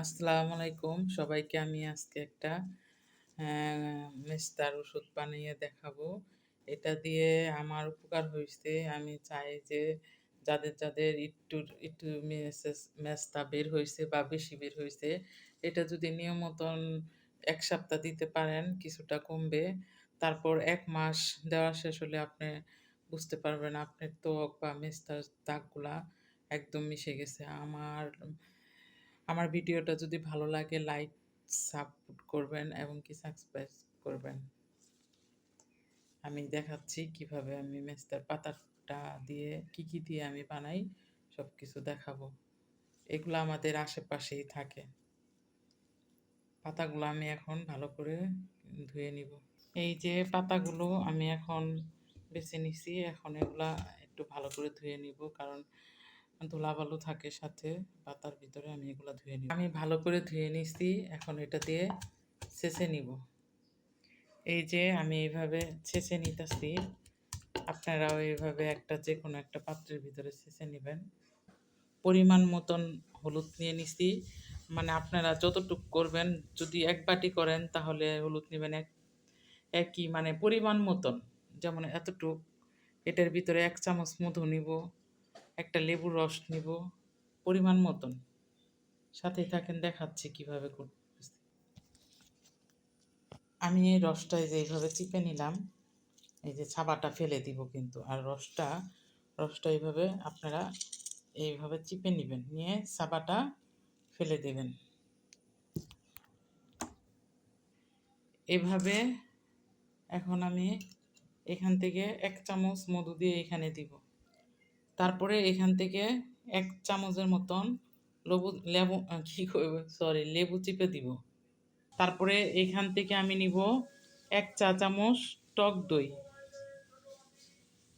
আসসালামু আলাইকুম। সবাইকে আমি আজকে একটা মেস্তার ওষুধ বানিয়ে দেখাবো। এটা দিয়ে আমার উপকার হইছে। আমি চাই যে যাদের একটু মেস্তা বের হইছে বা বেশি বের হইছে, এটা যদি নিয়মতন ১ সপ্তাহ দিতে পারেন কিছুটা কমবে। তারপর ১ মাস দেওয়া শেষ হলে আপনি বুঝতে পারবেন আপনার ত্বক বা মেস্তার দাগগুলা একদম মিশে গেছে। আমার ভিডিওটা যদি ভালো লাগে লাইক, সাপোর্ট করবেন এবং কি সাবস্ক্রাইব করবেন। আমি দেখাচ্ছি কিভাবে আমি মেস্তার পাতাটা দিয়ে কি দিয়ে আমি বানাই সবকিছু দেখাবো। এগুলো আমাদের আশেপাশেই থাকে। পাতাগুলো আমি এখন ভালো করে ধুয়ে নিব। এই যে পাতাগুলো আমি এখন বেছে নিছি। এখন এগুলা একটু ভালো করে ধুয়ে নিব কারণ ধুলাবালু থাকে সাথে পাতার ভিতরে। আমি এগুলা ধুয়ে নিব। আমি ভালো করে ধুয়ে নিছি। এখন এটা দিয়ে ছেঁচে নিব। এই যে আমি এইভাবে ছেঁচে নিতেছি। আপনারাও এইভাবে যেকোনো একটা পাত্রের ভিতরে ছেঁচে নেবেন। পরিমাণ মতন হলুদ নিয়ে নিছি। মানে আপনারা যতটুক করবেন, যদি ১ বাটি করেন তাহলে হলুদ নিবেন একই মানে পরিমাণ মতন। যেমন এতটুক। এটার ভিতরে ১ চামচ মধু নিব, একটা লেবুর রস নিব, পরিমাণ মতন। সাথেই থাকেন, দেখাচ্ছি কিভাবে করতেছি। আমি এই রসটা এই যে এইভাবে চিপে নিলাম। এই যে ছাবাটা ফেলে দিব কিন্তু। আর রসটা এইভাবে আপনারা এইভাবে চিপে নিবেন। নিয়ে ছাবাটা ফেলে দেবেন। এভাবে এখন আমি এখান থেকে ১ চামচ মধু দিয়ে এখানে দিব। তারপরে এখান থেকে ১ চামচের মতন লেবু চিপে দিব। তারপরে এখান থেকে আমি নিব ১ চা চামচ টক দই।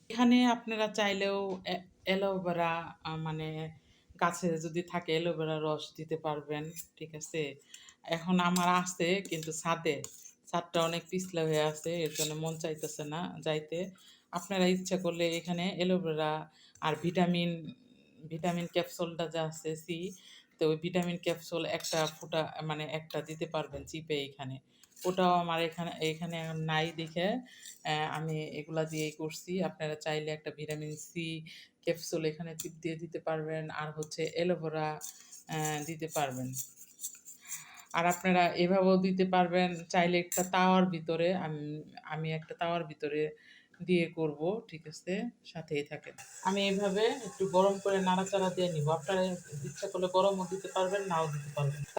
এখানে আপনারা চাইলেও অ্যালোভেরা মানে গাছে যদি থাকে অ্যালোভেরা রস দিতে পারবেন, ঠিক আছে? এখন আমার আছে কিন্তু ছাদটা অনেক পিছলা হয়ে আছে, এর জন্য মন চাইতেছে না যাইতে। আপনারা ইচ্ছা করলে এখানে অ্যালোভেরা আর ভিটামিন ক্যাপসুলটা যা আছে তো ওই ভিটামিন ক্যাপসুল একটা ফোঁটা মানে একটা দিতে পারবেন চিপে এইখানে। ওটাও আমার এখানে এখন নাই দেখে আমি এগুলা দিয়েই করছি। আপনারা চাইলে একটা ভিটামিন সি ক্যাপসুল এখানে চিপ দিয়ে দিতে পারবেন, আর হচ্ছে অ্যালোভেরা দিতে পারবেন। আর আপনারা এভাবেও দিতে পারবেন চাইলে একটা তাওয়ার ভিতরে। আমি একটা তাওয়ার ভিতরে দিয়ে করব, ঠিক আছে? সাথেই থাকেন। আমি এভাবে একটু গরম করে নাড়াচাড়া দিয়ে নিব। আপনারা ইচ্ছা করলে গরমও দিতে পারবেন, নাও দিতে পারবেন।